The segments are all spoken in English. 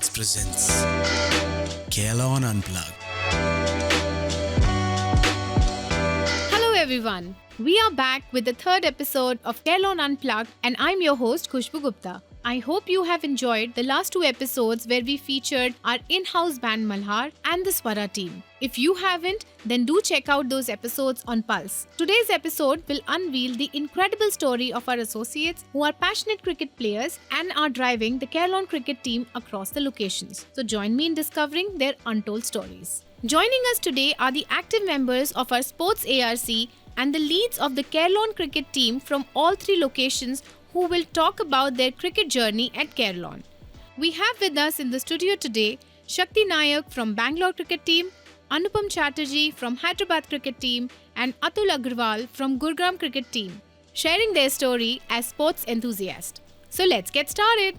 Insights presents Carelon Unplugged. Hello everyone. We are back with the third episode of Carelon Unplugged and I'm your host Khushbu Gupta. I hope you have enjoyed the last two episodes where we featured our in-house band Malhar and the Swara team. If you haven't, then do check out those episodes on Pulse. Today's episode will unveil the incredible story of our associates who are passionate cricket players and are driving the Carelon cricket team across the locations. So join me in discovering their untold stories. Joining us today are the active members of our sports ARC and the leads of the Carelon cricket team from all three locations who will talk about their cricket journey at Carelon. We have with us in the studio today Shakti Nayak from Bangalore cricket team, Anupam Chatterjee from Hyderabad cricket team and Atul Agarwal from Gurugram cricket team, sharing their story as sports enthusiasts. So let's get started.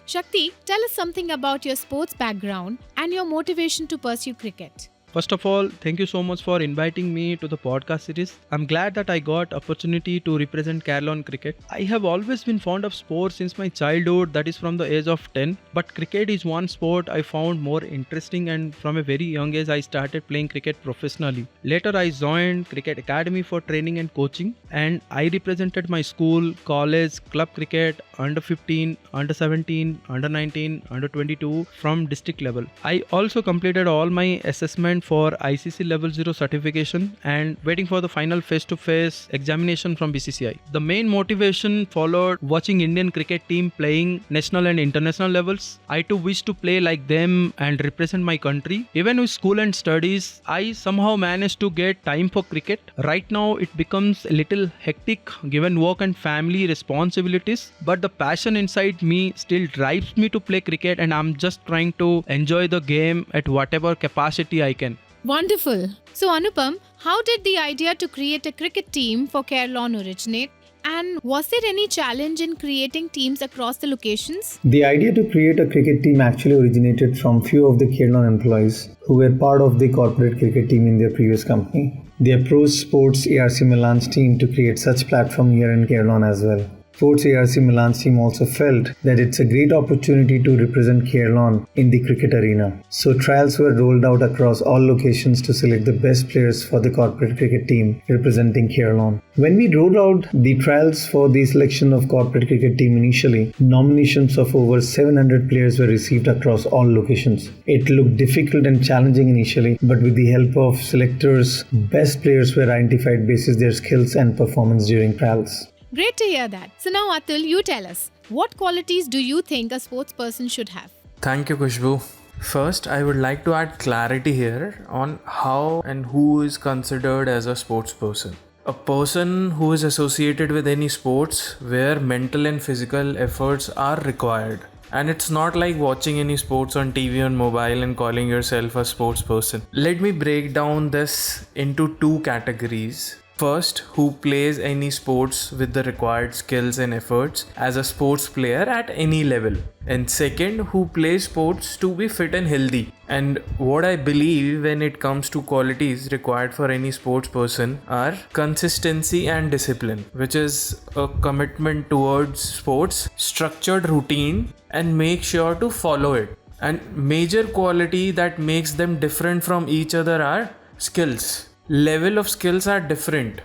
Shakti, tell us something about your sports background and your motivation to pursue cricket. First of all, thank you so much for inviting me to the podcast series. I'm glad that I got opportunity to represent Carelon cricket. I have always been fond of sports since my childhood, that is from the age of 10. But cricket is one sport I found more interesting, and from a very young age I started playing cricket professionally. Later I joined Cricket Academy for training and coaching, and I represented my school, college, club cricket, under 15, under 17, under 19, under 22 from district level. I also completed all my assessment for ICC level 0 certification and waiting for the final face-to-face examination from BCCI. The main motivation followed watching Indian cricket team playing national and international levels. I too wish to play like them and represent my country. Even with school and studies, I somehow managed to get time for cricket. Right now it becomes a little hectic given work and family responsibilities, but the passion inside me still drives me to play cricket, and I'm just trying to enjoy the game at whatever capacity I can. Wonderful. So Anupam, how did the idea to create a cricket team for Carelon originate? And was there any challenge in creating teams across the locations? The idea to create a cricket team actually originated from few of the Carelon employees who were part of the corporate cricket team in their previous company. They approached Sports ARC Milan's team to create such platform here in Carelon as well. Sports ARC Milan's team also felt that it's a great opportunity to represent Carelon in the cricket arena. So trials were rolled out across all locations to select the best players for the corporate cricket team representing Carelon. When we rolled out the trials for the selection of corporate cricket team initially, nominations of over 700 players were received across all locations. It looked difficult and challenging initially, but with the help of selectors, best players were identified basis their skills and performance during trials. Great to hear that. So now Atul, you tell us, what qualities do you think a sports person should have? Thank you, Khushbu. First, I would like to add clarity here on how and who is considered as a sports person. A person who is associated with any sports where mental and physical efforts are required. And it's not like watching any sports on TV on mobile and calling yourself a sports person. Let me break down this into two categories. First, who plays any sports with the required skills and efforts as a sports player at any level. And second, who plays sports to be fit and healthy. And what I believe when it comes to qualities required for any sports person are consistency and discipline, which is a commitment towards sports, structured routine, and make sure to follow it. And major quality that makes them different from each other are skills. Level of skills are different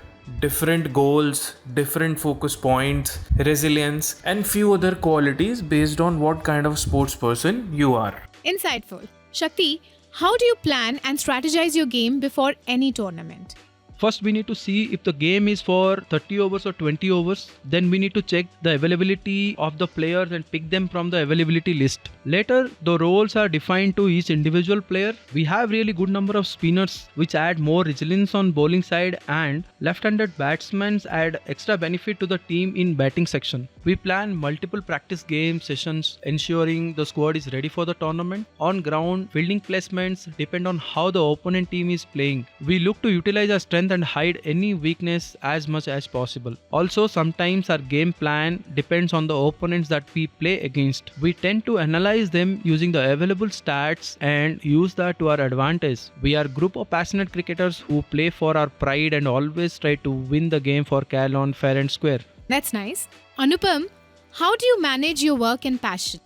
goals, different focus points, resilience, and few other qualities based on what kind of sports person you are. Insightful. Shakti, how do you plan and strategize your game before any tournament? First, we need to see if the game is for 30 overs or 20 overs. Then we need to check the availability of the players and pick them from the availability list. Later, the roles are defined to each individual player. We have really good number of spinners which add more resilience on bowling side, and left-handed batsmen add extra benefit to the team in batting section. We plan multiple practice game sessions ensuring the squad is ready for the tournament. On ground, fielding placements depend on how the opponent team is playing. We look to utilize our strength and hide any weakness as much as possible. Also, sometimes our game plan depends on the opponents that we play against. We tend to analyze them using the available stats and use that to our advantage. We are a group of passionate cricketers who play for our pride and always try to win the game for Carelon fair and square. That's nice. Anupam, how do you manage your work and passion?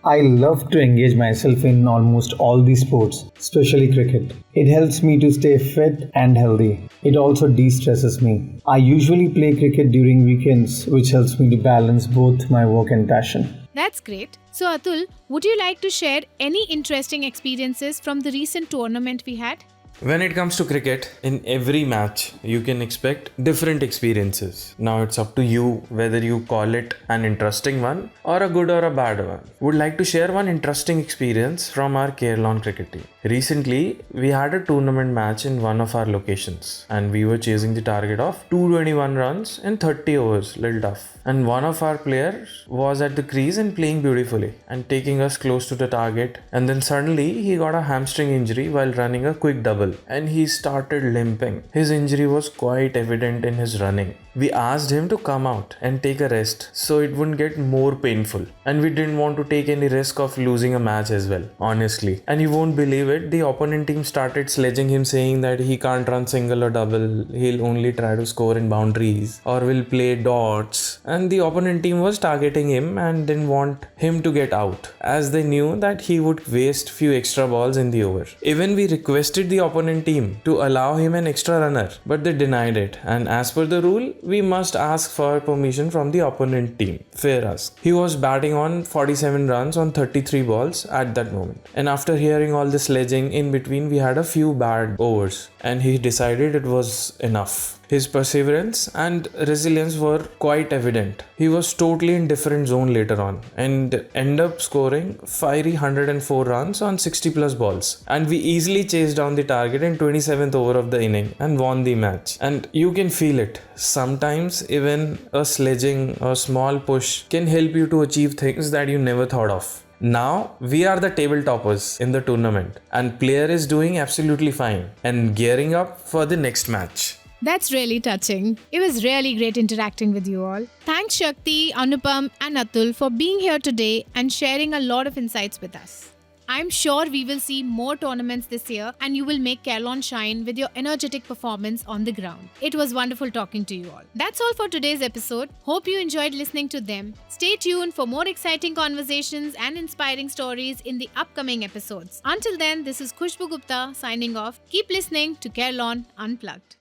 I love to engage myself in almost all these sports, especially cricket. It helps me to stay fit and healthy. It also de-stresses me. I usually play cricket during weekends, which helps me to balance both my work and passion. That's great. So, Atul, would you like to share any interesting experiences from the recent tournament we had? When it comes to cricket, in every match, you can expect different experiences. Now it's up to you whether you call it an interesting one or a good or a bad one. Would like to share one interesting experience from our Carelon cricket team. Recently, we had a tournament match in one of our locations and we were chasing the target of 221 runs in 30 overs, little tough. And one of our players was at the crease and playing beautifully and taking us close to the target. And then suddenly he got a hamstring injury while running a quick double and he started limping. His injury was quite evident in his running. We asked him to come out and take a rest so it wouldn't get more painful. And we didn't want to take any risk of losing a match as well, honestly. And you won't believe it, the opponent team started sledging him saying that he can't run single or double, he'll only try to score in boundaries or will play dots. And the opponent team was targeting him and didn't want him to get out as they knew that he would waste few extra balls in the over. Even we requested the opponent team to allow him an extra runner, but they denied it. And as per the rule, we must ask for permission from the opponent team. Fair ask. He was batting on 47 runs on 33 balls at that moment. And after hearing all the sledging in between, we had a few bad overs and he decided it was enough. His perseverance and resilience were quite evident. He was totally in different zone later on and ended up scoring fiery 104 runs on 60 plus balls. And we easily chased down the target in 27th over of the inning and won the match. And you can feel it. Sometimes even a sledging or small push can help you to achieve things that you never thought of. Now we are the table toppers in the tournament and player is doing absolutely fine and gearing up for the next match. That's really touching. It was really great interacting with you all. Thanks Shakti, Anupam and Atul for being here today and sharing a lot of insights with us. I'm sure we will see more tournaments this year and you will make Carelon shine with your energetic performance on the ground. It was wonderful talking to you all. That's all for today's episode. Hope you enjoyed listening to them. Stay tuned for more exciting conversations and inspiring stories in the upcoming episodes. Until then, this is Khushbu Gupta signing off. Keep listening to Carelon Unplugged.